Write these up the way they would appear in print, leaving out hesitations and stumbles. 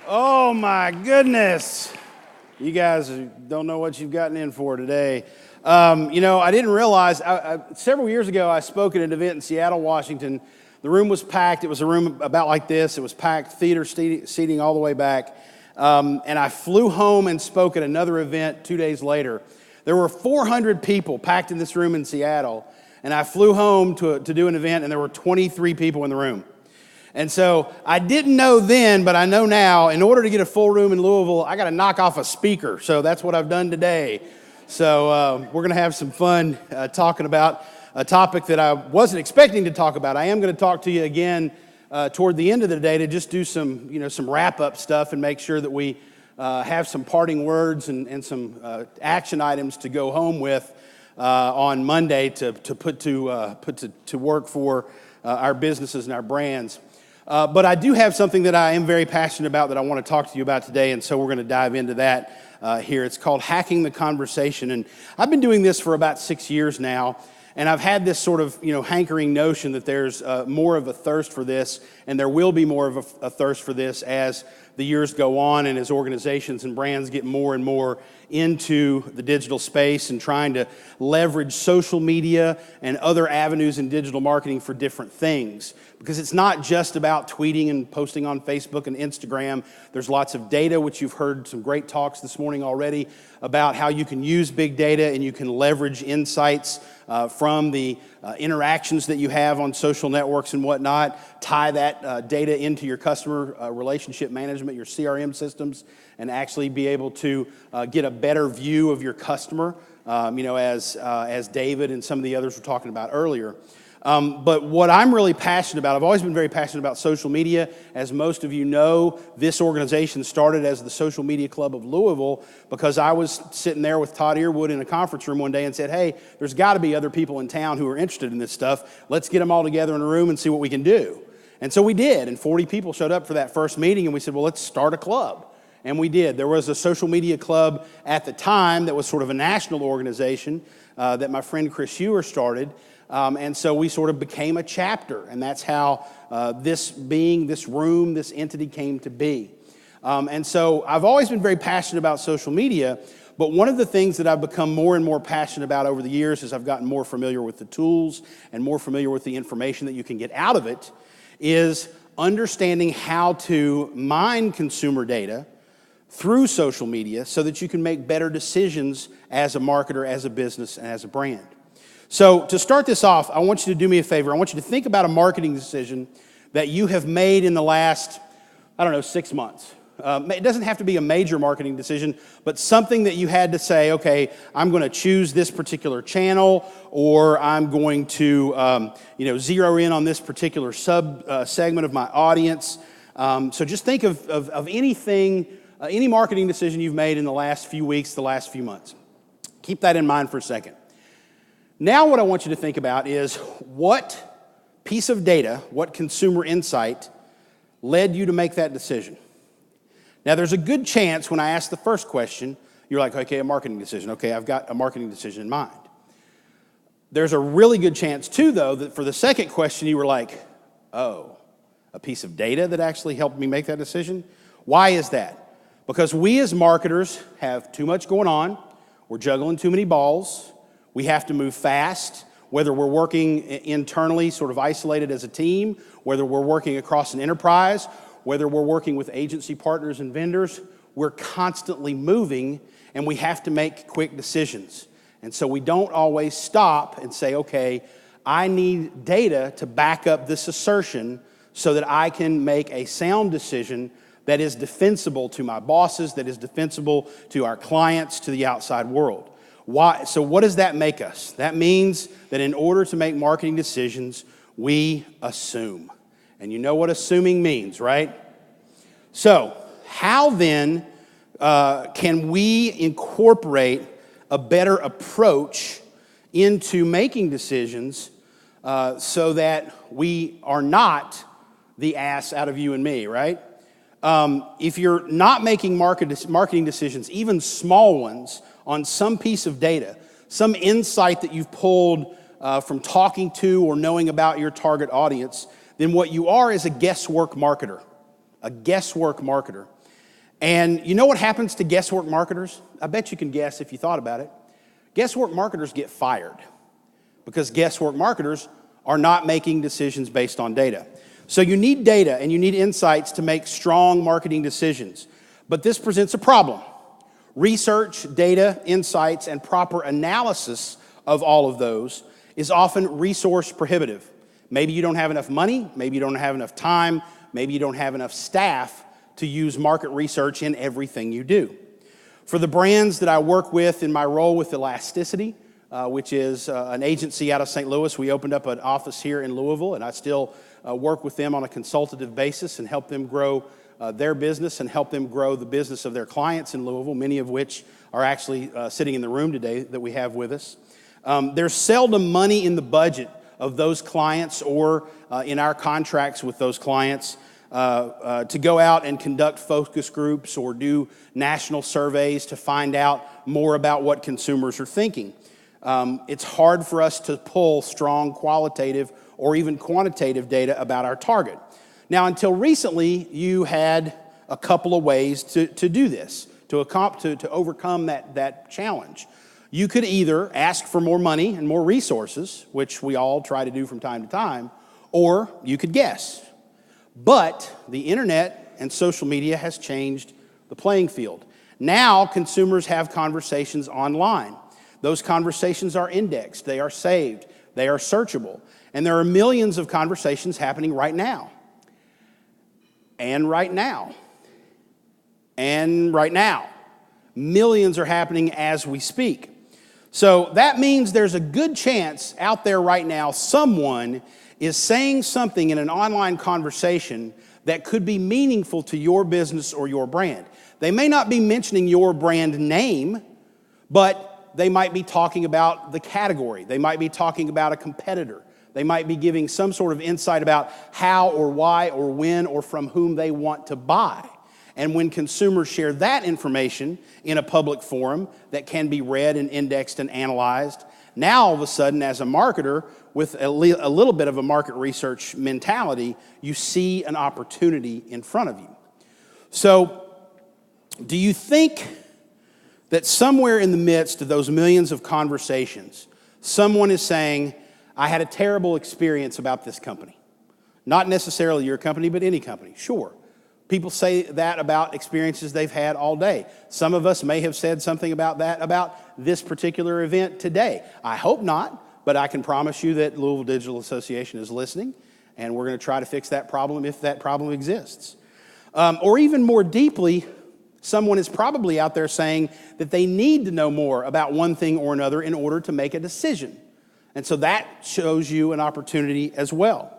Oh my goodness. You guys don't know what you've gotten in for today. I didn't realize, several years ago I spoke at an event in Seattle, Washington. The room was packed. It was a room about like this. It was packed, theater seating all the way back. And I flew home and spoke at another event 2 days later. There were 400 people packed in this room in Seattle. And I flew home to do an event, and there were 23 people in the room. And so I didn't know then, but I know now, in order to get a full room in Louisville, I got to knock off a speaker. So that's what I've done today. So we're going to have some fun talking about a topic that I wasn't expecting to talk about. I am going to talk to you again toward the end of the day to just do some wrap-up stuff and make sure that we have some parting words and some action items to go home with on Monday to put to work for our businesses and our brands. But I do have something that I am very passionate about that I want to talk to you about today, and so we're going to dive into that here. It's called Hacking the Conversation, and I've been doing this for about 6 years now, and I've had this sort of hankering notion that there's more of a thirst for this, and there will be more of a thirst for this as the years go on and as organizations and brands get more and more into the digital space and trying to leverage social media and other avenues in digital marketing for different things. Because it's not just about tweeting and posting on Facebook and Instagram. There's lots of data, which you've heard some great talks this morning already about how you can use big data and you can leverage insights from the interactions that you have on social networks and whatnot, tie that data into your customer relationship management, your CRM systems, and actually be able to get a better view of your customer, as David and some of the others were talking about earlier. But what I'm really passionate about, I've always been very passionate about social media. As most of you know, this organization started as the Social Media Club of Louisville because I was sitting there with Todd Earwood in a conference room one day and said, hey, there's got to be other people in town who are interested in this stuff. Let's get them all together in a room and see what we can do. And so we did, and 40 people showed up for that first meeting, and we said, well, let's start a club. And we did. There was a social media club at the time that was sort of a national organization that my friend Chris Ewer started. And so we sort of became a chapter, and that's how this room, this entity came to be. And so I've always been very passionate about social media, but one of the things that I've become more and more passionate about over the years as I've gotten more familiar with the tools and more familiar with the information that you can get out of it is understanding how to mine consumer data through social media so that you can make better decisions as a marketer, as a business, and as a brand. So to start this off, I want you to do me a favor. I want you to think about a marketing decision that you have made in the last, 6 months. It doesn't have to be a major marketing decision, but something that you had to say, okay, I'm going to choose this particular channel, or I'm going to, zero in on this particular segment of my audience. So just think of anything, any marketing decision you've made in the last few weeks, the last few months. Keep that in mind for a second. Now what I want you to think about is what piece of data, what consumer insight led you to make that decision. Now there's a good chance when I ask the first question, you're like, okay, a marketing decision. Okay, I've got a marketing decision in mind. There's a really good chance too, though, that for the second question you were like, oh, a piece of data that actually helped me make that decision? Why is that? Because we as marketers have too much going on. We're juggling too many balls. We have to move fast, whether we're working internally, sort of isolated as a team, whether we're working across an enterprise, whether we're working with agency partners and vendors. We're constantly moving, and we have to make quick decisions. And so we don't always stop and say, okay, I need data to back up this assertion so that I can make a sound decision that is defensible to my bosses, that is defensible to our clients, to the outside world. Why? So what does that make us? That means that in order to make marketing decisions, we assume. And you know what assuming means, right? So how then can we incorporate a better approach into making decisions so that we are not the ass out of you and me, right? If you're not making marketing decisions, even small ones, on some piece of data, some insight that you've pulled from talking to or knowing about your target audience, then what you are is a guesswork marketer. A guesswork marketer. And you know what happens to guesswork marketers? I bet you can guess if you thought about it. Guesswork marketers get fired because guesswork marketers are not making decisions based on data. So you need data and you need insights to make strong marketing decisions. But this presents a problem. Research, data, insights, and proper analysis of all of those is often resource prohibitive. Maybe you don't have enough money, maybe you don't have enough time, maybe you don't have enough staff to use market research in everything you do. For the brands that I work with in my role with Elasticity, which is an agency out of St. Louis, we opened up an office here in Louisville, and I still work with them on a consultative basis and help them grow their business and help them grow the business of their clients in Louisville, many of which are actually sitting in the room today that we have with us. There's seldom money in the budget of those clients or in our contracts with those clients to go out and conduct focus groups or do national surveys to find out more about what consumers are thinking. It's hard for us to pull strong qualitative or even quantitative data about our target. Now, until recently, you had a couple of ways to do this, to overcome that challenge. You could either ask for more money and more resources, which we all try to do from time to time, or you could guess. But the internet and social media has changed the playing field. Now consumers have conversations online. Those conversations are indexed, they are saved, they are searchable, and there are millions of conversations happening right now. And right now. And right now. Millions are happening as we speak. So that means there's a good chance out there right now someone is saying something in an online conversation that could be meaningful to your business or your brand. They may not be mentioning your brand name, but they might be talking about the category. They might be talking about a competitor. They might be giving some sort of insight about how or why or when or from whom they want to buy. And when consumers share that information in a public forum that can be read and indexed and analyzed, now all of a sudden as a marketer with a little bit of a market research mentality, you see an opportunity in front of you. So do you think that somewhere in the midst of those millions of conversations, someone is saying, I had a terrible experience about this company? Not necessarily your company, but any company, sure. People say that about experiences they've had all day. Some of us may have said something about that, about this particular event today. I hope not, but I can promise you that Louisville Digital Association is listening, and we're going to try to fix that problem if that problem exists. Or even more deeply, someone is probably out there saying that they need to know more about one thing or another in order to make a decision. And so that shows you an opportunity as well.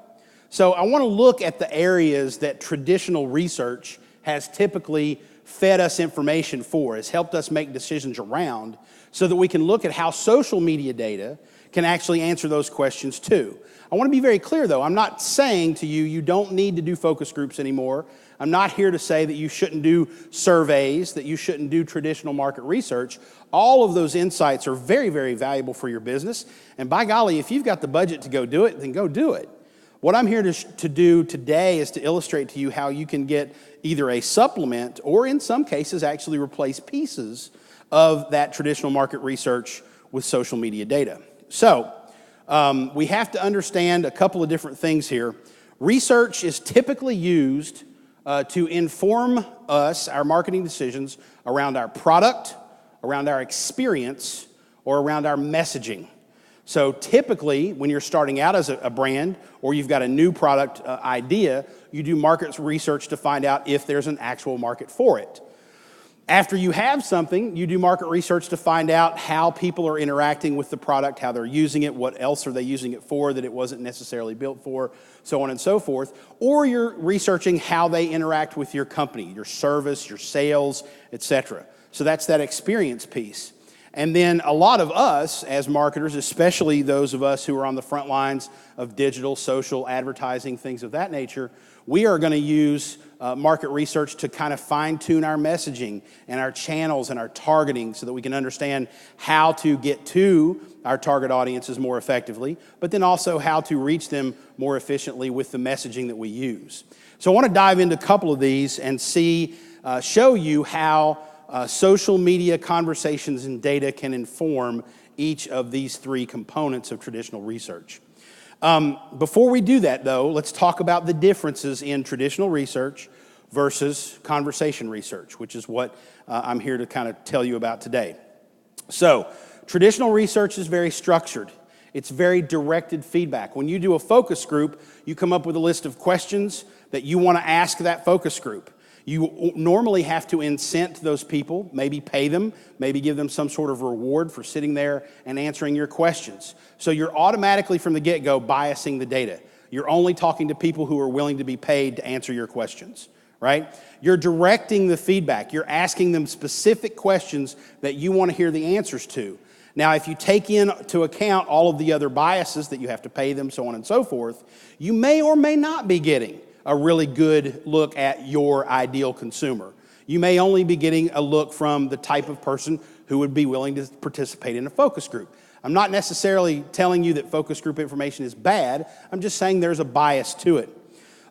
So I want to look at the areas that traditional research has typically fed us information for, has helped us make decisions around, so that we can look at how social media data can actually answer those questions too. I want to be very clear though, I'm not saying to you, you don't need to do focus groups anymore. I'm not here to say that you shouldn't do surveys, that you shouldn't do traditional market research. All of those insights are very, very valuable for your business. And by golly, if you've got the budget to go do it, then go do it. What I'm here to do today is to illustrate to you how you can get either a supplement or in some cases actually replace pieces of that traditional market research with social media data. So we have to understand a couple of different things here. Research is typically used to inform us, our marketing decisions, around our product, around our experience, or around our messaging. So typically, when you're starting out as a brand or you've got a new product idea, you do market research to find out if there's an actual market for it. After you have something, you do market research to find out how people are interacting with the product, how they're using it, what else are they using it for that it wasn't necessarily built for, so on and so forth. Or you're researching how they interact with your company, your service, your sales, etc. So that's that experience piece. And then a lot of us as marketers, especially those of us who are on the front lines of digital, social, advertising, things of that nature, we are going to use market research to kind of fine-tune our messaging and our channels and our targeting so that we can understand how to get to our target audiences more effectively, but then also how to reach them more efficiently with the messaging that we use. So I want to dive into a couple of these and see show you how social media conversations and data can inform each of these three components of traditional research. Before we do that, though, let's talk about the differences in traditional research versus conversation research, which is what I'm here to kind of tell you about today. So, traditional research is very structured. It's very directed feedback. When you do a focus group, you come up with a list of questions that you want to ask that focus group. You normally have to incent those people, maybe pay them, maybe give them some sort of reward for sitting there and answering your questions. So you're automatically from the get-go biasing the data. You're only talking to people who are willing to be paid to answer your questions, right? You're directing the feedback. You're asking them specific questions that you want to hear the answers to. Now, if you take into account all of the other biases that you have to pay them, so on and so forth, you may or may not be getting a really good look at your ideal consumer. You may only be getting a look from the type of person who would be willing to participate in a focus group. I'm not necessarily telling you that focus group information is bad. I'm just saying there's a bias to it.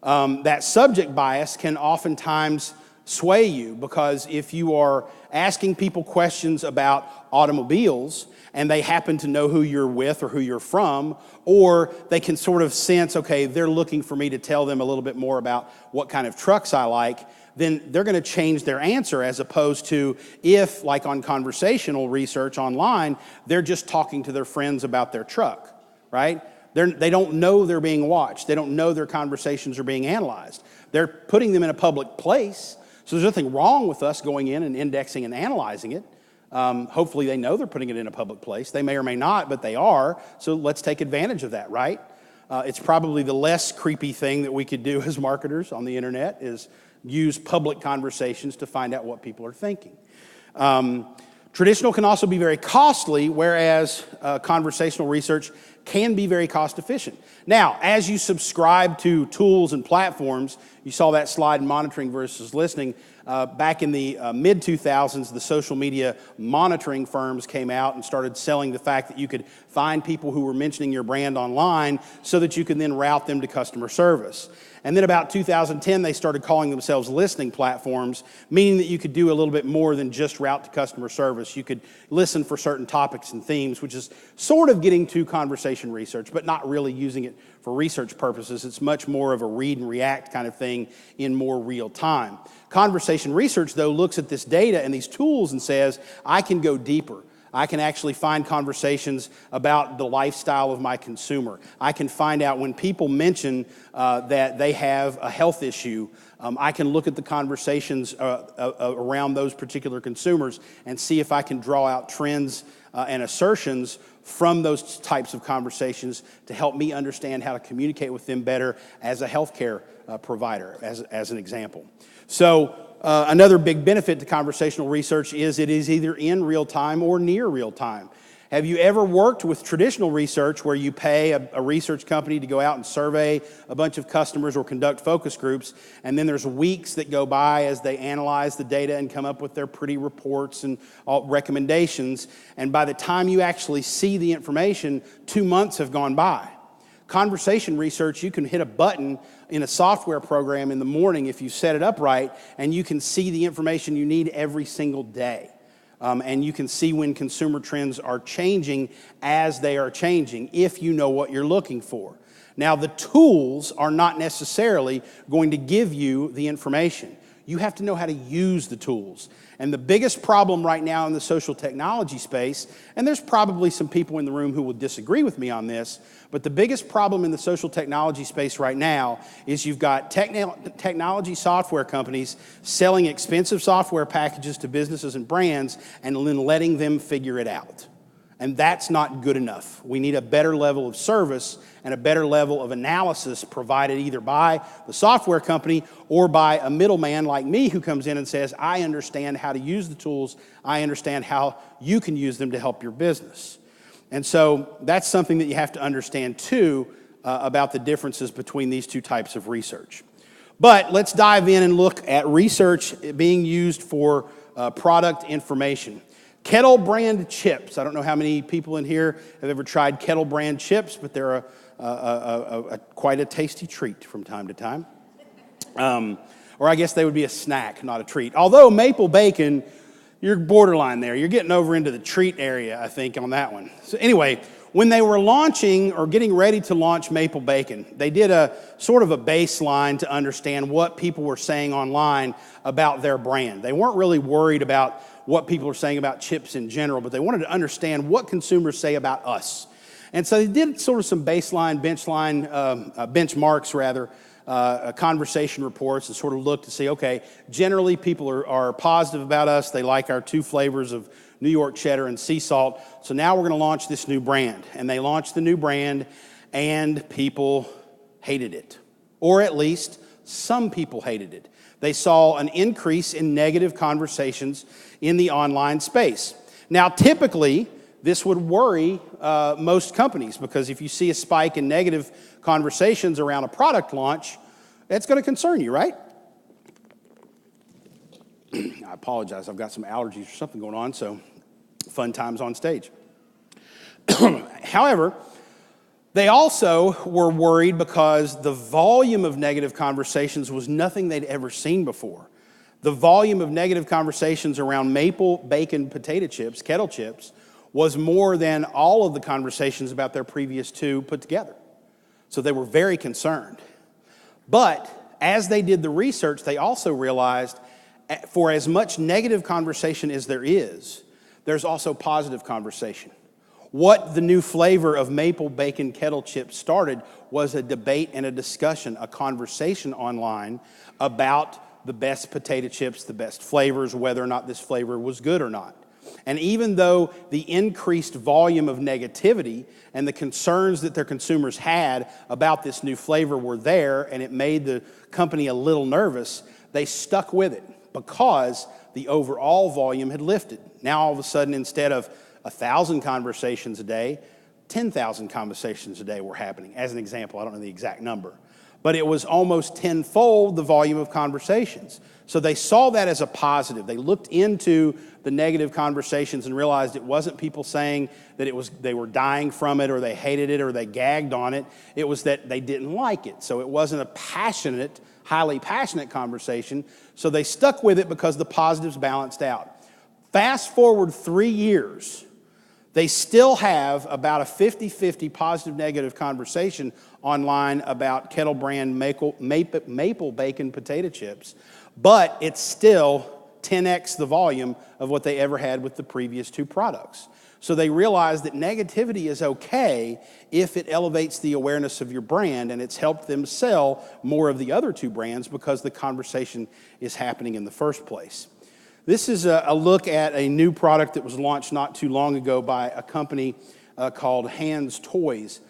That subject bias can oftentimes sway you, because if you are asking people questions about automobiles and they happen to know who you're with or who you're from, or they can sort of sense, okay, they're looking for me to tell them a little bit more about what kind of trucks I like, then they're going to change their answer, as opposed to if, like on conversational research online, they're just talking to their friends about their truck, right? They don't know they're being watched. They don't know their conversations are being analyzed. They're putting them in a public place. So there's nothing wrong with us going in and indexing and analyzing it. Hopefully they know they're putting it in a public place. They may or may not, but they are. So let's take advantage of that, right? It's probably the less creepy thing that we could do as marketers on the internet, is use public conversations to find out what people are thinking. Traditional can also be very costly, whereas conversational research can be very cost efficient. Now, as you subscribe to tools and platforms, you saw that slide, monitoring versus listening. Back in the mid-2000s, the social media monitoring firms came out and started selling the fact that you could find people who were mentioning your brand online so that you could then route them to customer service. And then about 2010, they started calling themselves listening platforms, meaning that you could do a little bit more than just route to customer service. You could listen for certain topics and themes, which is sort of getting to conversation research, but not really using it for research purposes. It's much more of a read and react kind of thing in more real time. Conversation research, though, looks at this data and these tools and says, I can go deeper. I can actually find conversations about the lifestyle of my consumer. I can find out when people mention that they have a health issue. I can look at the conversations around those particular consumers and see if I can draw out trends and assertions from those types of conversations to help me understand how to communicate with them better as a healthcare provider, as an example. So another big benefit to conversational research is it is either in real time or near real time. Have you ever worked with traditional research where you pay a research company to go out and survey a bunch of customers or conduct focus groups, and then there's weeks that go by as they analyze the data and come up with their pretty reports and all recommendations, and by the time you actually see the information, 2 months have gone by? Conversation research, you can hit a button in a software program in the morning if you set it up right, and you can see the information you need every single day. And you can see when consumer trends are changing as they are changing, if you know what you're looking for. Now, the tools are not necessarily going to give you the information. You have to know how to use the tools. And the biggest problem right now in the social technology space, and there's probably some people in the room who will disagree with me on this, but the biggest problem in the social technology space right now is you've got technology software companies selling expensive software packages to businesses and brands and then letting them figure it out. And that's not good enough. We need a better level of service and a better level of analysis provided either by the software company or by a middleman like me who comes in and says, I understand how to use the tools. I understand how you can use them to help your business. And so that's something that you have to understand too about the differences between these two types of research. But let's dive in and look at research being used for product information. Kettle brand chips. I don't know how many people in here have ever tried Kettle brand chips, but they're quite a tasty treat from time to time. Or I guess they would be a snack, not a treat. Although maple bacon, you're borderline there. You're getting over into the treat area, I think, on that one. So anyway, when they were launching or getting ready to launch maple bacon, they did a sort of a baseline to understand what people were saying online about their brand. They weren't really worried about what people were saying about chips in general, but they wanted to understand what consumers say about us. And so they did sort of some benchmarks rather, conversation reports, and sort of looked to see, okay, generally people are positive about us. They like our 2 flavors of New York cheddar and sea salt. So now we're going to launch this new brand. And they launched the new brand, and people hated it. Or at least some people hated it. They saw an increase in negative conversations in the online space. Now, typically, this would worry most companies, because if you see a spike in negative conversations around a product launch, it's going to concern you, right? I apologize. I've got some allergies or something going on, so fun times on stage. However, they also were worried because the volume of negative conversations was nothing they'd ever seen before. The volume of negative conversations around maple bacon potato chips, kettle chips, was more than all of the conversations about their previous 2 put together. So they were very concerned. But as they did the research, they also realized for as much negative conversation as there is, there's also positive conversation. What the new flavor of maple bacon kettle chips started was a debate and a discussion, a conversation online about the best potato chips, the best flavors, whether or not this flavor was good or not. And even though the increased volume of negativity and the concerns that their consumers had about this new flavor were there, and it made the company a little nervous, they stuck with it because the overall volume had lifted. Now, all of a sudden, instead of 1,000 conversations a day, 10,000 conversations a day were happening. As an example, I don't know the exact number, but it was almost tenfold the volume of conversations. So they saw that as a positive. They looked into the negative conversations and realized it wasn't people saying that they were dying from it, or they hated it, or they gagged on it. It was that they didn't like it. So it wasn't a highly passionate conversation. So they stuck with it because the positives balanced out. Fast forward 3 years, they still have about a 50-50 positive-negative conversation online about kettle brand maple bacon potato chips, but it's still 10x the volume of what they ever had with the previous 2 products. So they realize that negativity is okay if it elevates the awareness of your brand, and it's helped them sell more of the other 2 brands because the conversation is happening in the first place. This is a look at a new product that was launched not too long ago by a company called Hands Toys.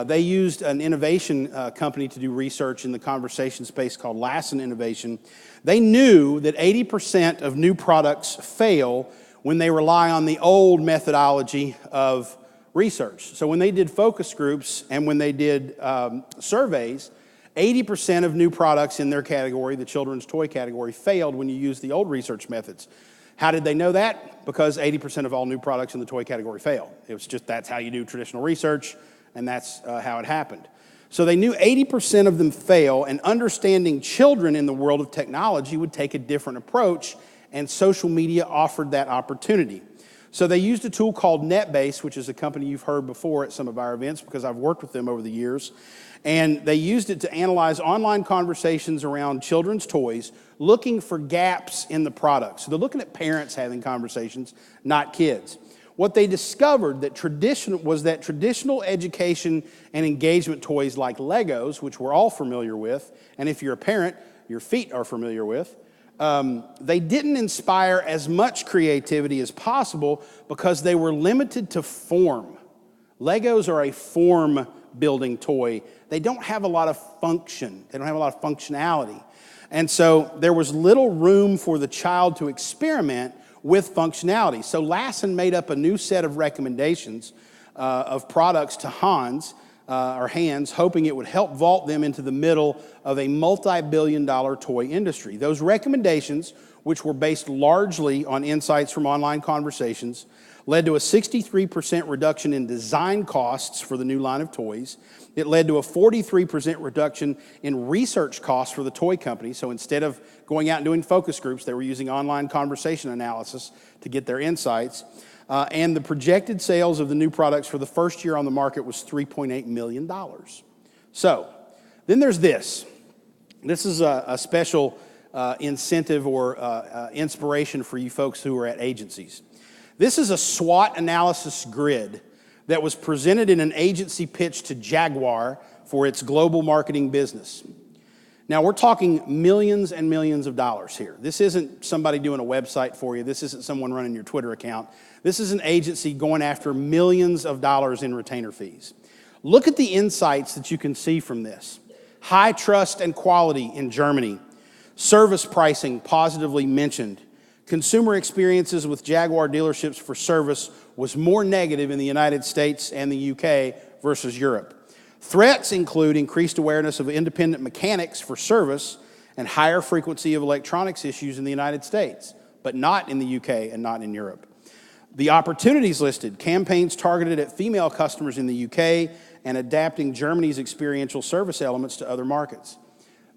They used an innovation company to do research in the conversation space called Lassen Innovation. They knew that 80% of new products fail when they rely on the old methodology of research. So when they did focus groups and when they did surveys, 80% of new products in their category, the children's toy category, failed when you used the old research methods. How did they know that? Because 80% of all new products in the toy category fail. It was just that's how you do traditional research, and that's how it happened. So they knew 80% of them fail, and understanding children in the world of technology would take a different approach, and social media offered that opportunity. So they used a tool called NetBase, which is a company you've heard before at some of our events because I've worked with them over the years. And they used it to analyze online conversations around children's toys, looking for gaps in the product. So they're looking at parents having conversations, not kids. What they discovered that traditional education and engagement toys like Legos, which we're all familiar with, and if you're a parent, your feet are familiar with, they didn't inspire as much creativity as possible because they were limited to form. Legos are a form-building toy. They don't have a lot of function. They don't have a lot of functionality. And so there was little room for the child to experiment with functionality. So Lassen made up a new set of recommendations of products to Hans or hands, hoping it would help vault them into the middle of a multi-billion-dollar toy industry. Those recommendations, which were based largely on insights from online conversations, led to a 63% reduction in design costs for the new line of toys. It led to a 43% reduction in research costs for the toy company. So instead of going out and doing focus groups, they were using online conversation analysis to get their insights. And the projected sales of the new products for the first year on the market was $3.8 million. So then there's this. This is a special incentive or inspiration for you folks who are at agencies. This is a SWOT analysis grid that was presented in an agency pitch to Jaguar for its global marketing business. Now, we're talking millions and millions of dollars here. This isn't somebody doing a website for you. This isn't someone running your Twitter account. This is an agency going after millions of dollars in retainer fees. Look at the insights that you can see from this. High trust and quality in Germany. Service pricing positively mentioned. Consumer experiences with Jaguar dealerships for service was more negative in the United States and the UK versus Europe. Threats include increased awareness of independent mechanics for service and higher frequency of electronics issues in the United States, but not in the UK and not in Europe. The opportunities listed, campaigns targeted at female customers in the UK and adapting Germany's experiential service elements to other markets.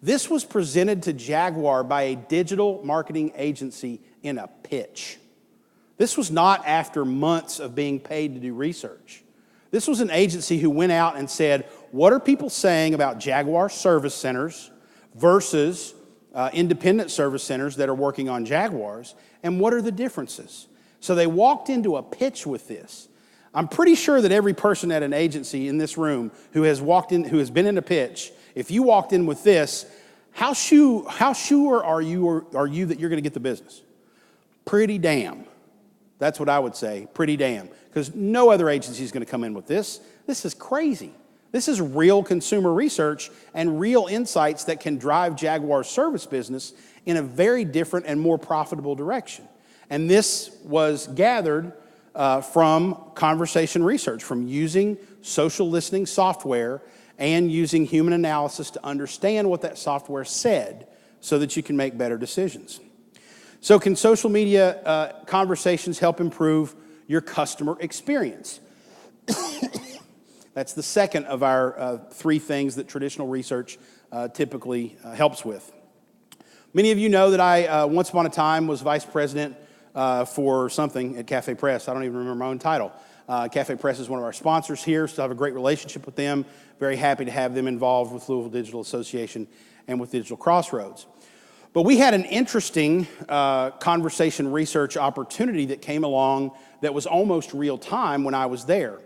This was presented to Jaguar by a digital marketing agency in a pitch. This was not after months of being paid to do research. This was an agency who went out and said, what are people saying about Jaguar service centers versus independent service centers that are working on Jaguars, and what are the differences? So they walked into a pitch with this. I'm pretty sure that every person at an agency in this room who has been in a pitch, if you walked in with this, how sure are you that you're going to get the business? Pretty damn. That's what I would say, pretty damn. Because no other agency is going to come in with this. This is crazy. This is real consumer research and real insights that can drive Jaguar's service business in a very different and more profitable direction. And this was gathered from conversation research, from using social listening software and using human analysis to understand what that software said so that you can make better decisions. So can social media conversations help improve your customer experience? That's the second of our three things that traditional research typically helps with. Many of you know that I, once upon a time, was vice president for something at Cafe Press. I don't even remember my own title. Cafe Press is one of our sponsors here, so I have a great relationship with them. Very happy to have them involved with Louisville Digital Association and with Digital Crossroads. But we had an interesting conversation research opportunity that came along that was almost real time when I was there.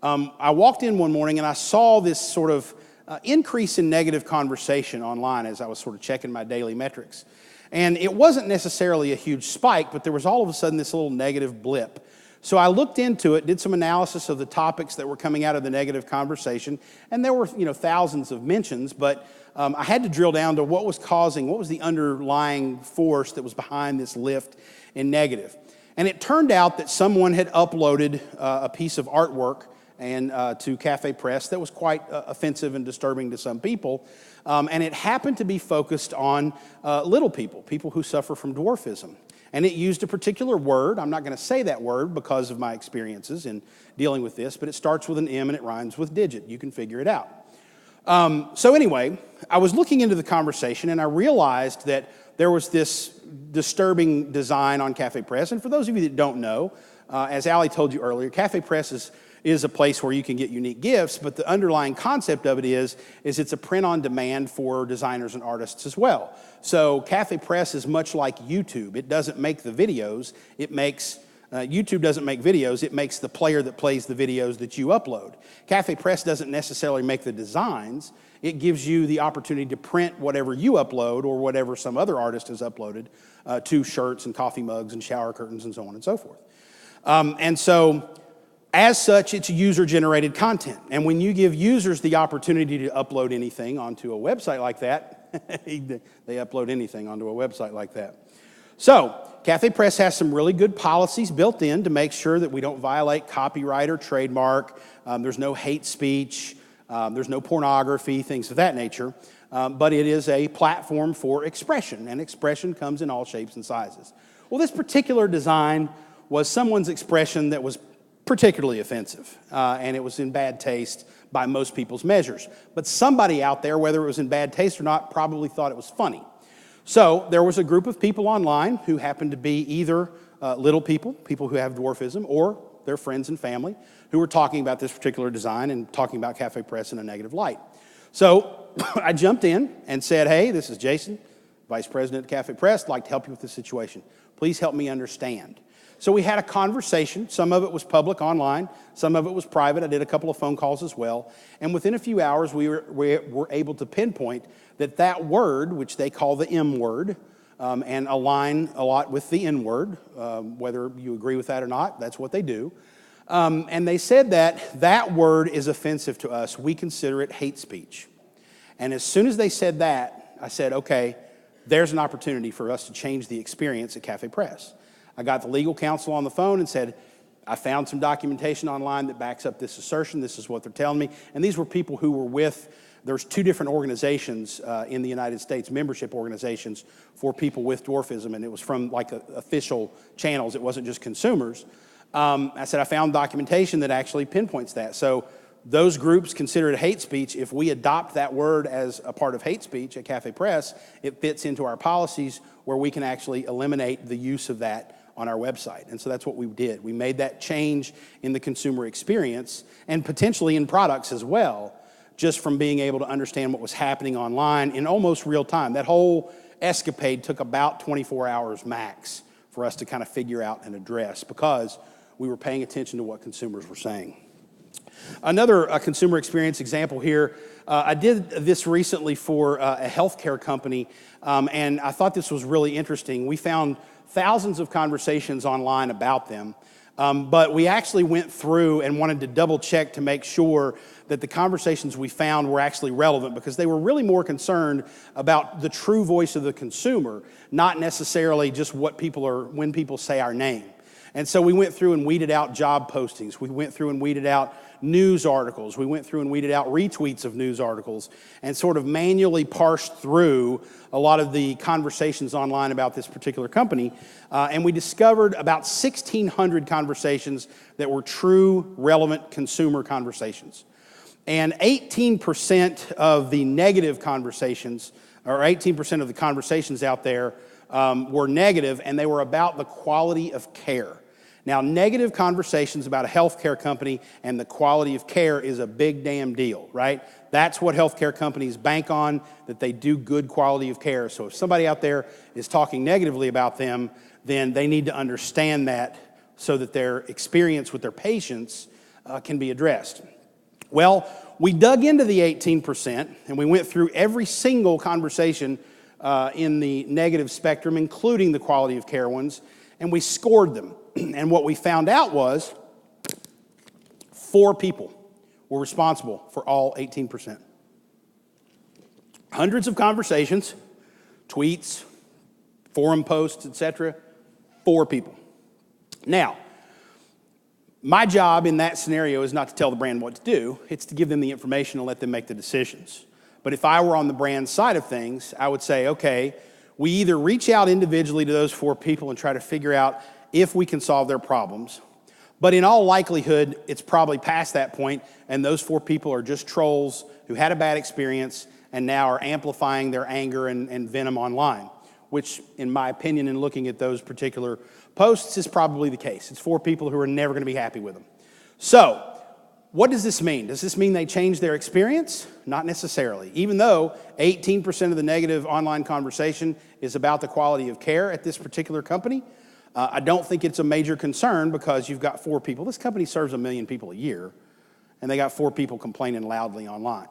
I walked in one morning and I saw this sort of increase in negative conversation online as I was sort of checking my daily metrics. And it wasn't necessarily a huge spike, but there was all of a sudden this little negative blip. So I looked into it, did some analysis of the topics that were coming out of the negative conversation, and there were thousands of mentions, but I had to drill down to what was the underlying force that was behind this lift in negative. And it turned out that someone had uploaded a piece of artwork to Cafe Press that was quite offensive and disturbing to some people, and it happened to be focused on little people who suffer from dwarfism. And it used a particular word. I'm not going to say that word because of my experiences in dealing with this, but it starts with an M and it rhymes with digit. You can figure it out. So anyway, I was looking into the conversation and I realized that there was this disturbing design on Cafe Press. And for those of you that don't know, as Allie told you earlier, Cafe Press is a place where you can get unique gifts, but the underlying concept of it is it's a print on demand for designers and artists as well. So Cafe Press is much like YouTube. It doesn't make the videos. YouTube doesn't make videos. It makes the player that plays the videos that you upload. Cafe Press doesn't necessarily make the designs. It gives you the opportunity to print whatever you upload or whatever some other artist has uploaded to shirts and coffee mugs and shower curtains and so on and so forth. And so as such, it's user-generated content. And when you give users the opportunity to upload anything onto a website like that, they upload anything onto a website like that. So Cafe Press has some really good policies built in to make sure that we don't violate copyright or trademark. There's no hate speech. There's no pornography, things of that nature, but it is a platform for expression, and expression comes in all shapes and sizes. Well, this particular design was someone's expression that was particularly offensive, and it was in bad taste by most people's measures. But somebody out there, whether it was in bad taste or not, probably thought it was funny. So there was a group of people online who happened to be either little people who have dwarfism, or their friends and family, who were talking about this particular design and talking about Cafe Press in a negative light. So I jumped in and said, hey, this is Jason, Vice President at Cafe Press. I'd like to help you with this situation. Please help me understand. So we had a conversation. Some of it was public online. Some of it was private. I did a couple of phone calls as well. And within a few hours, we were able to pinpoint that word, which they call the M word, and align a lot with the N word, whether you agree with that or not, that's what they do. And they said that word is offensive to us. We consider it hate speech. And as soon as they said that, I said, okay, there's an opportunity for us to change the experience at Cafe Press. I got the legal counsel on the phone and said, I found some documentation online that backs up this assertion. This is what they're telling me. And these were people who were with, there's 2 different organizations in the United States, membership organizations for people with dwarfism, and it was from like official channels. It wasn't just consumers. I said, I found documentation that actually pinpoints that. So those groups consider it hate speech. If we adopt that word as a part of hate speech at Cafe Press, it fits into our policies where we can actually eliminate the use of that on our website. And so that's what we did. We made that change in the consumer experience and potentially in products as well, just from being able to understand what was happening online in almost real time. That whole escapade took about 24 hours max for us to kind of figure out and address, because we were paying attention to what consumers were saying. Another consumer experience example here, I did this recently for a healthcare company, and I thought this was really interesting. We found thousands of conversations online about them, but we actually went through and wanted to double check to make sure that the conversations we found were actually relevant, because they were really more concerned about the true voice of the consumer, not necessarily just what people are, when people say our name. And so we went through and weeded out job postings. We went through and weeded out news articles. We went through and weeded out retweets of news articles and sort of manually parsed through a lot of the conversations online about this particular company. And we discovered about 1,600 conversations that were true, relevant consumer conversations. And 18% of the negative conversations, or 18% of the conversations out there were negative, and they were about the quality of care. Now, negative conversations about a healthcare company and the quality of care is a big damn deal, right? That's what healthcare companies bank on, that they do good quality of care. So if somebody out there is talking negatively about them, then they need to understand that so that their experience with their patients can be addressed. Well, we dug into the 18% and we went through every single conversation in the negative spectrum, including the quality of care ones, and we scored them. And what we found out was 4 people were responsible for all 18%. Hundreds of conversations, tweets, forum posts, etc. 4 people. Now, my job in that scenario is not to tell the brand what to do. It's to give them the information and let them make the decisions. But if I were on the brand side of things, I would say, okay, we either reach out individually to those 4 people and try to figure out if we can solve their problems. But in all likelihood, it's probably past that point, and those 4 people are just trolls who had a bad experience and now are amplifying their anger and venom online, which, in my opinion, in looking at those particular posts, is probably the case. It's 4 people who are never going to be happy with them. So, what does this mean? Does this mean they change their experience? Not necessarily. Even though 18% of the negative online conversation is about the quality of care at this particular company, I don't think it's a major concern, because you've got 4 people. This company serves 1 million people a year, and they got 4 people complaining loudly online.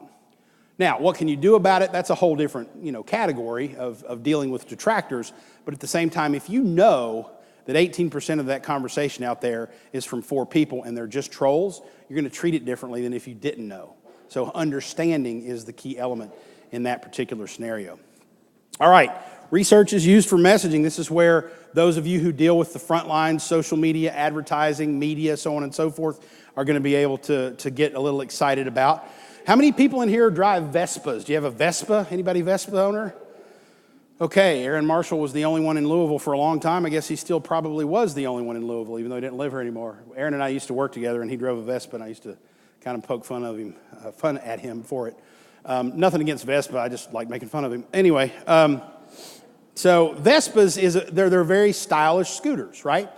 Now, what can you do about it? That's a whole different, category of dealing with detractors. But at the same time, if you know that 18% of that conversation out there is from 4 people and they're just trolls, you're going to treat it differently than if you didn't know. So understanding is the key element in that particular scenario. All right, research is used for messaging. This is where those of you who deal with the front lines, social media, advertising, media, so on and so forth, are going to be able to get a little excited about. How many people in here drive Vespas? Do you have a Vespa? Anybody Vespa owner? Okay, Aaron Marshall was the only one in Louisville for a long time. I guess he still probably was the only one in Louisville, even though he didn't live here anymore. Aaron and I used to work together, and he drove a Vespa, and I used to kind of poke fun at him for it. Nothing against Vespa, I just like making fun of him. Anyway, so Vespas, they're very stylish scooters, right?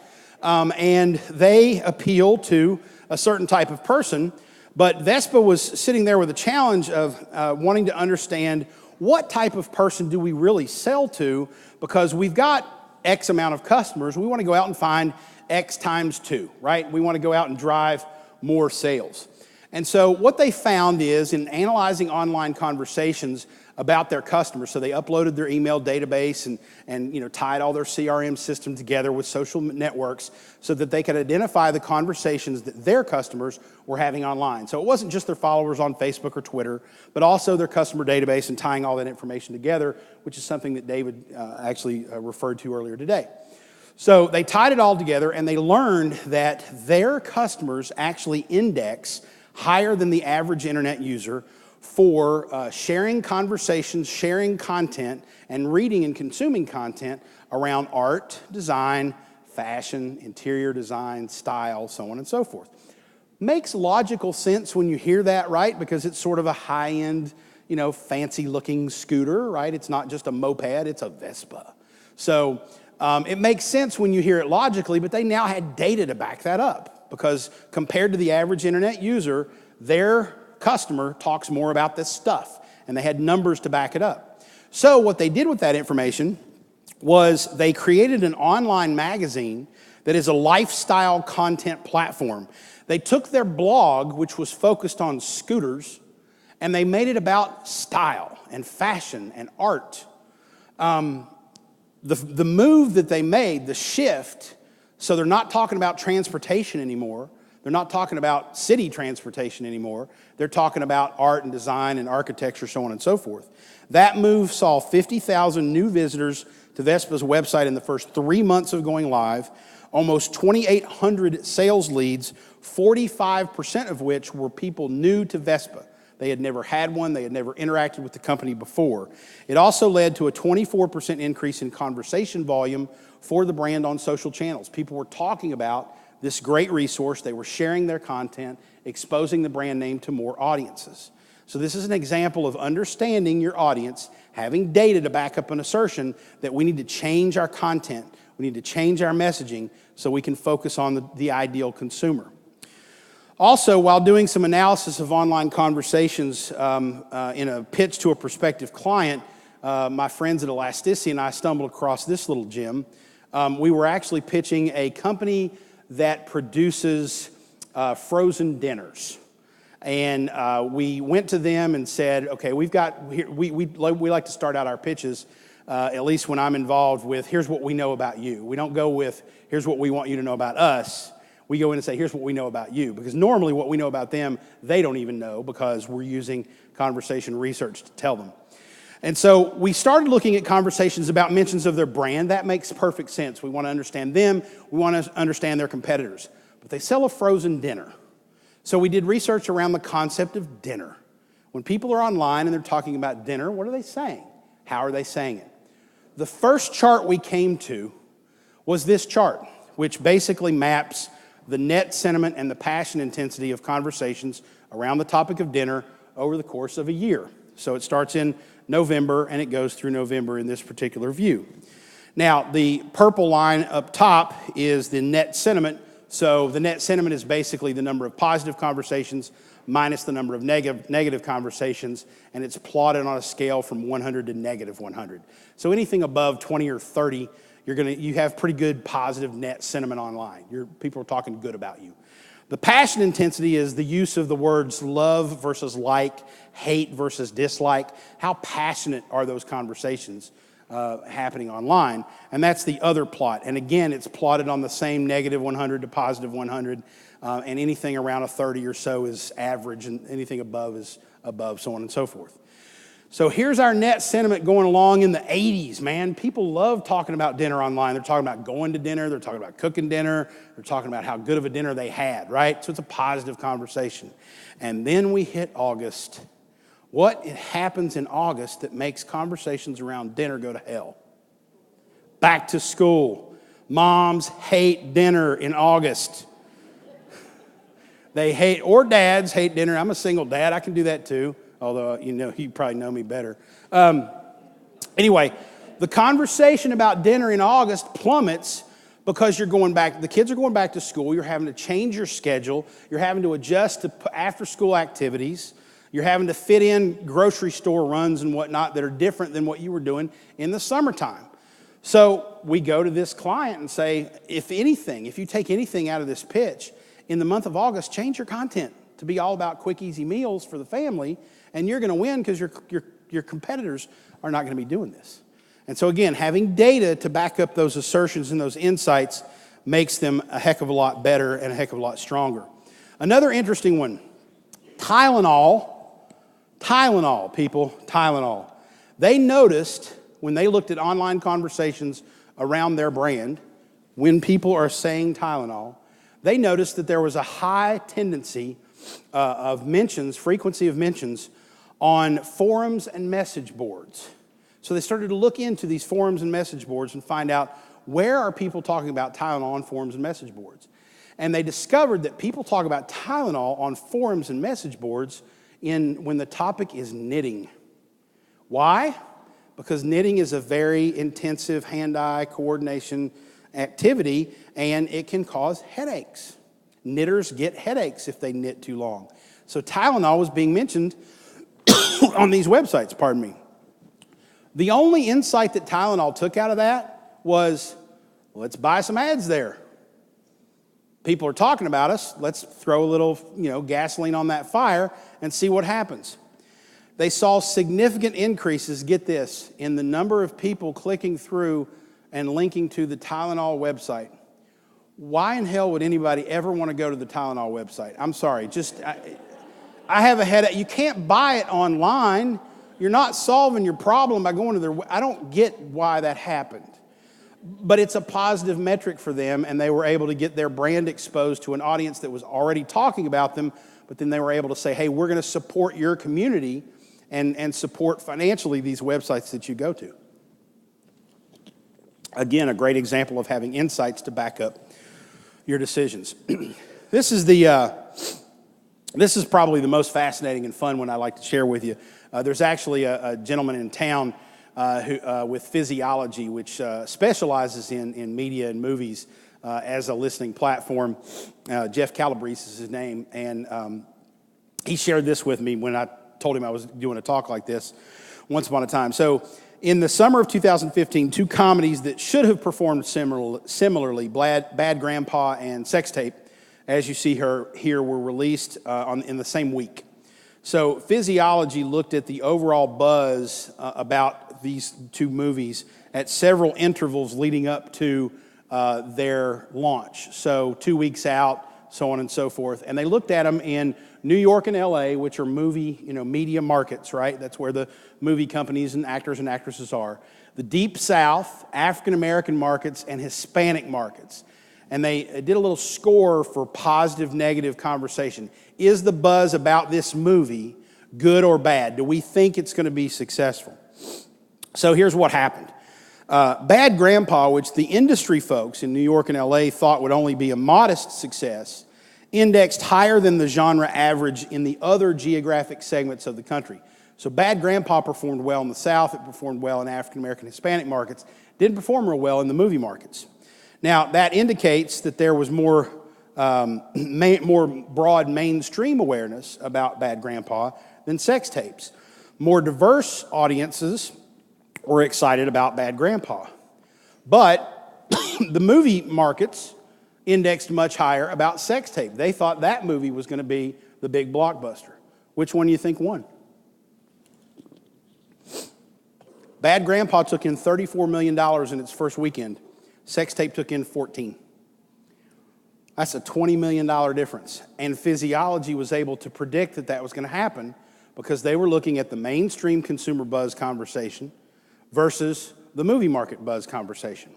And they appeal to a certain type of person, but Vespa was sitting there with a challenge of wanting to understand what type of person do we really sell to, because we've got X amount of customers. We want to go out and find X times 2, right? We want to go out and drive more sales. And so what they found is, in analyzing online conversations about their customers, so they uploaded their email database and tied all their CRM system together with social networks so that they could identify the conversations that their customers were having online. So it wasn't just their followers on Facebook or Twitter, but also their customer database and tying all that information together, which is something that David actually referred to earlier today. So they tied it all together, and they learned that their customers actually index higher than the average internet user for sharing conversations, sharing content, and reading and consuming content around art, design, fashion, interior design, style, so on and so forth. Makes logical sense when you hear that, right? Because it's sort of a high-end, fancy-looking scooter, right? It's not just a moped, it's a Vespa. So it makes sense when you hear it logically, but they now had data to back that up, because compared to the average internet user, their customer talks more about this stuff, and they had numbers to back it up. So what they did with that information was they created an online magazine that is a lifestyle content platform. They took their blog, which was focused on scooters, and they made it about style and fashion and art. The move that they made, the shift, so they're not talking about transportation anymore. They're not talking about city transportation anymore. They're talking about art and design and architecture, so on and so forth. That move saw 50,000 new visitors to Vespa's website in the first 3 months of going live, almost 2,800 sales leads, 45% of which were people new to Vespa. They had never had one. They had never interacted with the company before. It also led to a 24% increase in conversation volume for the brand on social channels. People were talking about this great resource. They were sharing their content, exposing the brand name to more audiences. So this is an example of understanding your audience, having data to back up an assertion that we need to change our content. We need to change our messaging so we can focus on the ideal consumer. Also, while doing some analysis of online conversations in a pitch to a prospective client, my friends at Elasticity and I stumbled across this little gem. We were actually pitching a company that produces frozen dinners. And we went to them and said, okay, we like to start out our pitches, at least when I'm involved, with here's what we know about you. We don't go with here's what we want you to know about us. We go in and say, here's what we know about you. Because normally what we know about them, they don't even know, because we're using conversation research to tell them. And so we started looking at conversations about mentions of their brand. That makes perfect sense. We want to understand them. We want to understand their competitors. But they sell a frozen dinner. So we did research around the concept of dinner. When people are online and they're talking about dinner, what are they saying? How are they saying it? The first chart we came to was this chart, which basically maps the net sentiment and the passion intensity of conversations around the topic of dinner over the course of a year. So it starts in November and it goes through November in this particular view. Now, the purple line up top is the net sentiment. So the net sentiment is basically the number of positive conversations minus the number of negative conversations, and it's plotted on a scale from 100 to negative 100. So anything above 20 or 30, you have pretty good positive net sentiment online. People are talking good about you. The passion intensity is the use of the words love versus like, hate versus dislike. How passionate are those conversations happening online? And that's the other plot. And again, it's plotted on the same negative 100 to positive 100. And anything around a 30 or so is average, and anything above is above, so on and so forth. So here's our net sentiment going along in the 80s, man. People love talking about dinner online. They're talking about going to dinner. They're talking about cooking dinner. They're talking about how good of a dinner they had, right? So it's a positive conversation. And then we hit August. What happens in August that makes conversations around dinner go to hell? Back to school. Moms hate dinner in August. They hate, or dads hate dinner. I'm a single dad. I can do that too. Although, you probably know me better. Anyway, the conversation about dinner in August plummets because the kids are going back to school. You're having to change your schedule. You're having to adjust to after-school activities. You're having to fit in grocery store runs and whatnot that are different than what you were doing in the summertime. So we go to this client and say, if you take anything out of this pitch, in the month of August, change your content to be all about quick, easy meals for the family, and you're going to win because your competitors are not going to be doing this. And so again, having data to back up those assertions and those insights makes them a heck of a lot better and a heck of a lot stronger. Another interesting one, Tylenol, people. They noticed when they looked at online conversations around their brand, when people are saying Tylenol, they noticed that there was a high tendency frequency of mentions on forums and message boards. So they started to look into these forums and message boards and find out where are people talking about Tylenol on forums and message boards. And they discovered that people talk about Tylenol on forums and message boards when the topic is knitting. Why? Because knitting is a very intensive hand-eye coordination activity, and it can cause headaches. Knitters get headaches if they knit too long. So Tylenol was being mentioned on these websites, pardon me. The only insight that Tylenol took out of that was, let's buy some ads there. People are talking about us. Let's throw a little, gasoline on that fire and see what happens. They saw significant increases, get this, in the number of people clicking through and linking to the Tylenol website. Why in hell would anybody ever want to go to the Tylenol website? I'm sorry, I have a headache. You can't buy it online. You're not solving your problem by going to I don't get why that happened. But it's a positive metric for them, and they were able to get their brand exposed to an audience that was already talking about them, but then they were able to say, hey, we're going to support your community and support financially these websites that you go to. Again, a great example of having insights to back up your decisions. This is probably the most fascinating and fun one I like to share with you. There's actually a gentleman in town with Physiology, which specializes in media and movies as a listening platform. Jeff Calabrese is his name, and he shared this with me when I told him I was doing a talk like this once upon a time. So in the summer of 2015, two comedies that should have performed similarly, Bad Grandpa and Sex Tape, as you see here, were released in the same week. So Physiology looked at the overall buzz about these two movies at several intervals leading up to their launch. So 2 weeks out, so on and so forth. And they looked at them in New York and LA, which are movie, media markets, right? That's where the movie companies and actors and actresses are. The Deep South, African-American markets, and Hispanic markets. And they did a little score for positive, negative conversation. Is the buzz about this movie good or bad? Do we think it's going to be successful? So here's what happened. Bad Grandpa, which the industry folks in New York and LA thought would only be a modest success, indexed higher than the genre average in the other geographic segments of the country. So Bad Grandpa performed well in the South. It performed well in African-American Hispanic markets. Didn't perform real well in the movie markets. Now, that indicates that there was more broad mainstream awareness about Bad Grandpa than Sex Tapes. More diverse audiences were excited about Bad Grandpa. But the movie markets indexed much higher about Sex Tape. They thought that movie was going to be the big blockbuster. Which one do you think won? Bad Grandpa took in $34 million in its first weekend. Sex Tape took in 14. That's a $20 million difference. And Physiology was able to predict that was going to happen because they were looking at the mainstream consumer buzz conversation versus the movie market buzz conversation.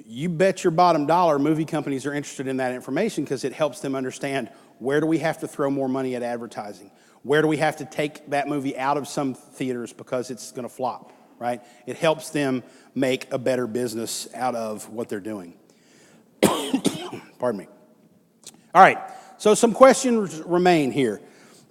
You bet your bottom dollar movie companies are interested in that information because it helps them understand, where do we have to throw more money at advertising? Where do we have to take that movie out of some theaters because it's going to flop, right? It helps them make a better business out of what they're doing. Pardon me. All right, so some questions remain here.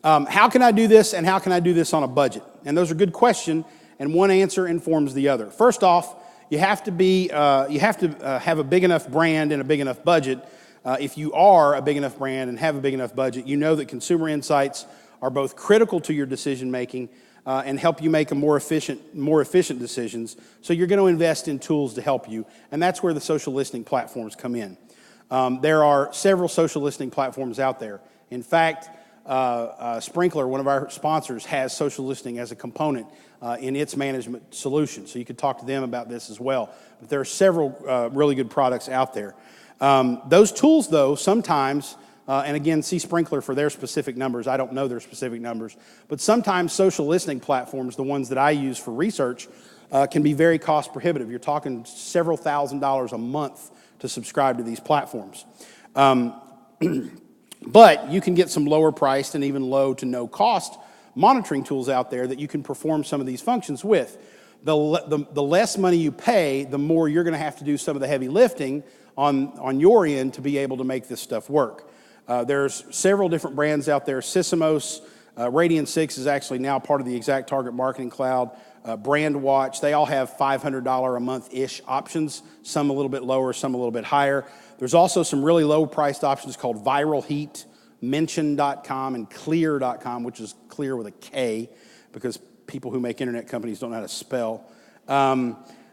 How can I do this, and how can I do this on a budget? And those are good questions, and one answer informs the other. First off, you have to have a big enough brand and a big enough budget. If you are a big enough brand and have a big enough budget, you know that consumer insights are both critical to your decision making and help you make a more efficient decisions. So you're going to invest in tools to help you, and that's where the social listening platforms come in. There are several social listening platforms out there. In fact, Sprinkler, one of our sponsors, has social listening as a component in its management solution. So you could talk to them about this as well. But there are several really good products out there. Those tools, though, sometimes, and again, see Sprinkler for their specific numbers. I don't know their specific numbers. But sometimes social listening platforms, the ones that I use for research, can be very cost prohibitive. You're talking several $1,000s a month to subscribe to these platforms. But you can get some lower priced and even low to no cost monitoring tools out there that you can perform some of these functions with. The less money you pay, the more you're going to have to do some of the heavy lifting on your end to be able to make this stuff work. There's several different brands out there. Sysomos, Radian 6 is actually now part of the Exact Target Marketing Cloud. Brandwatch, they all have $500 a month-ish options, some a little bit lower, some a little bit higher. There's also some really low-priced options called Viral Heat, Mention.com, and Clear.com, which is clear with a K, because people who make internet companies don't know how to spell.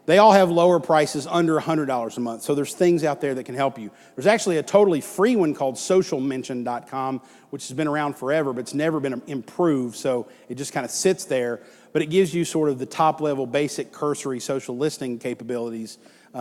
They all have lower prices under $100 a month, so there's things out there that can help you. There's actually a totally free one called SocialMention.com, which has been around forever, but it's never been improved, so it just kind of sits there. But it gives you sort of the top-level basic cursory social listening capabilities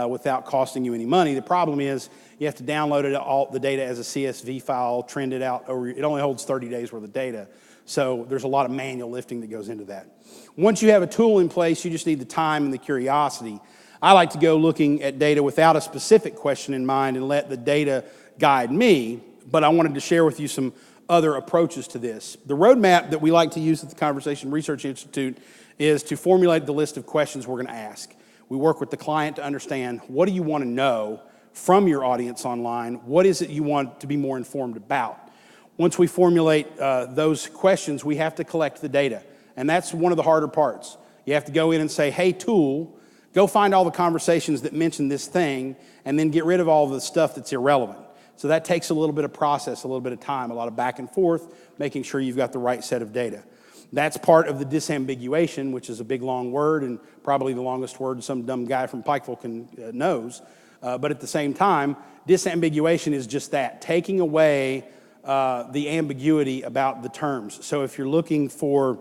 without costing you any money. The problem is you have to download the data as a CSV file, trend it out, or it only holds 30 days worth of data. So there's a lot of manual lifting that goes into that. Once you have a tool in place, you just need the time and the curiosity. I like to go looking at data without a specific question in mind and let the data guide me, but I wanted to share with you some other approaches to this. The roadmap that we like to use at the Conversation Research Institute is to formulate the list of questions we're going to ask. We work with the client to understand, what do you want to know from your audience online? What is it you want to be more informed about? Once we formulate those questions, we have to collect the data. And that's one of the harder parts. You have to go in and say, hey, tool, go find all the conversations that mention this thing, and then get rid of all the stuff that's irrelevant. So that takes a little bit of process, a little bit of time, a lot of back and forth, making sure you've got the right set of data. That's part of the disambiguation, which is a big, long word, and probably the longest word some dumb guy from Pikeville knows. But at the same time, disambiguation is just that, taking away the ambiguity about the terms. So if you're looking for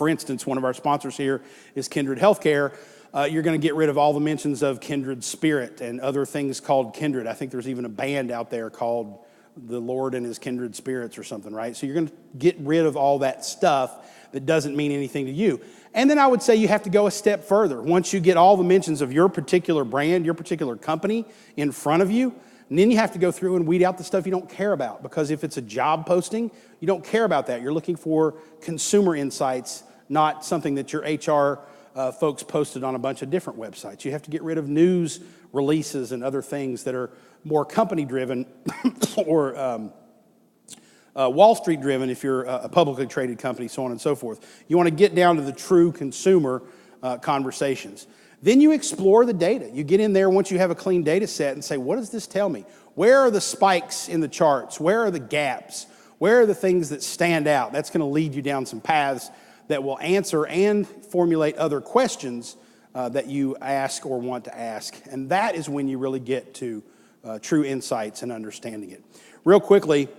instance, one of our sponsors here is Kindred Healthcare. You're going to get rid of all the mentions of Kindred Spirit and other things called Kindred. I think there's even a band out there called The Lord and His Kindred Spirits or something, right? So you're going to get rid of all that stuff that doesn't mean anything to you. And then I would say you have to go a step further. Once you get all the mentions of your particular brand, your particular company in front of you, and then you have to go through and weed out the stuff you don't care about. Because if it's a job posting, you don't care about that. You're looking for consumer insights, not something that your HR folks posted on a bunch of different websites. You have to get rid of news releases and other things that are more company-driven or Wall Street-driven if you're a publicly traded company, so on and so forth. You want to get down to the true consumer conversations. Then you explore the data. You get in there once you have a clean data set and say, what does this tell me? Where are the spikes in the charts? Where are the gaps? Where are the things that stand out? That's going to lead you down some paths that will answer and formulate other questions that you ask or want to ask. And that is when you really get to true insights and understanding it. Real quickly,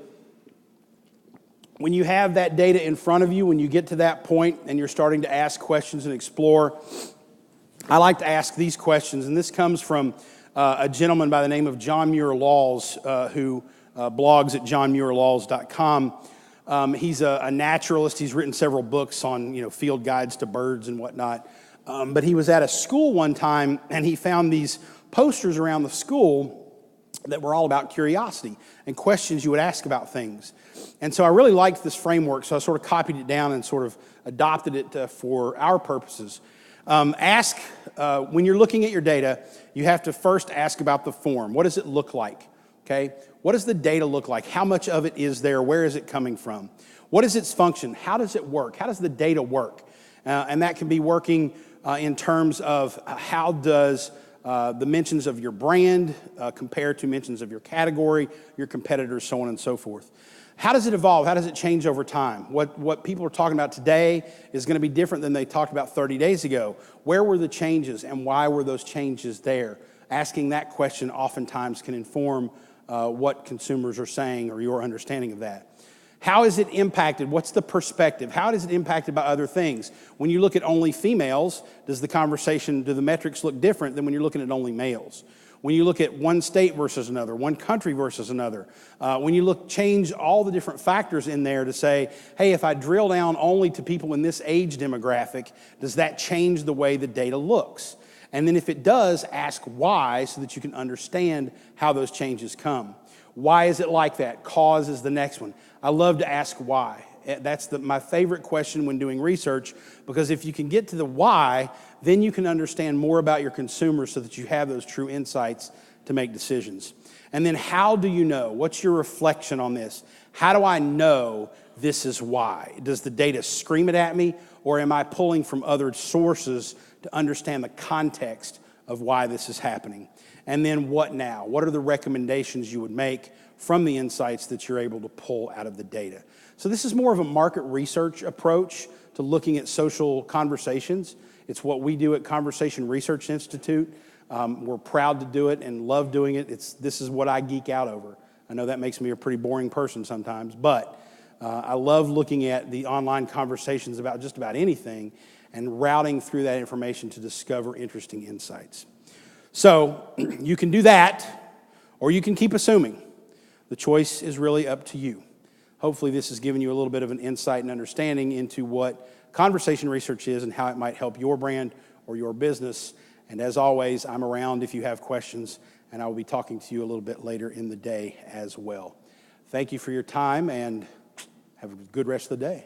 when you have that data in front of you, when you get to that point and you're starting to ask questions and explore, I like to ask these questions, and this comes from a gentleman by the name of John Muir Laws, who blogs at johnmuirlaws.com. He's a naturalist. He's written several books on, field guides to birds and whatnot. But he was at a school one time, and he found these posters around the school that were all about curiosity and questions you would ask about things. And so I really liked this framework, so I sort of copied it down and sort of adopted it for our purposes. When you're looking at your data, you have to first ask about the form. What does it look like? Okay? What does the data look like? How much of it is there? Where is it coming from? What is its function? How does it work? How does the data work? And that can be working in terms of how does the mentions of your brand compare to mentions of your category, your competitors, so on and so forth. How does it evolve? How does it change over time? What people are talking about today is going to be different than they talked about 30 days ago. Where were the changes and why were those changes there? Asking that question oftentimes can inform what consumers are saying or your understanding of that. How is it impacted? What's the perspective? How is it impacted by other things? When you look at only females, do the metrics look different than when you're looking at only males? When you look at one state versus another, one country versus another, when you change all the different factors in there to say, hey, if I drill down only to people in this age demographic, does that change the way the data looks? And then if it does, ask why so that you can understand how those changes come. Why is it like that? Cause is the next one. I love to ask why. That's my favorite question when doing research, because if you can get to the why, then you can understand more about your consumers so that you have those true insights to make decisions. And then how do you know? What's your reflection on this? How do I know this is why? Does the data scream it at me, or am I pulling from other sources to understand the context of why this is happening? And then what now? What are the recommendations you would make from the insights that you're able to pull out of the data? So this is more of a market research approach to looking at social conversations. It's what we do at Conversation Research Institute. We're proud to do it and love doing it. This is what I geek out over. I know that makes me a pretty boring person sometimes, but I love looking at the online conversations about just about anything and routing through that information to discover interesting insights. So you can do that, or you can keep assuming. The choice is really up to you. Hopefully this has given you a little bit of an insight and understanding into what conversation research is and how it might help your brand or your business. And as always, I'm around if you have questions, and I will be talking to you a little bit later in the day as well. Thank you for your time, and have a good rest of the day.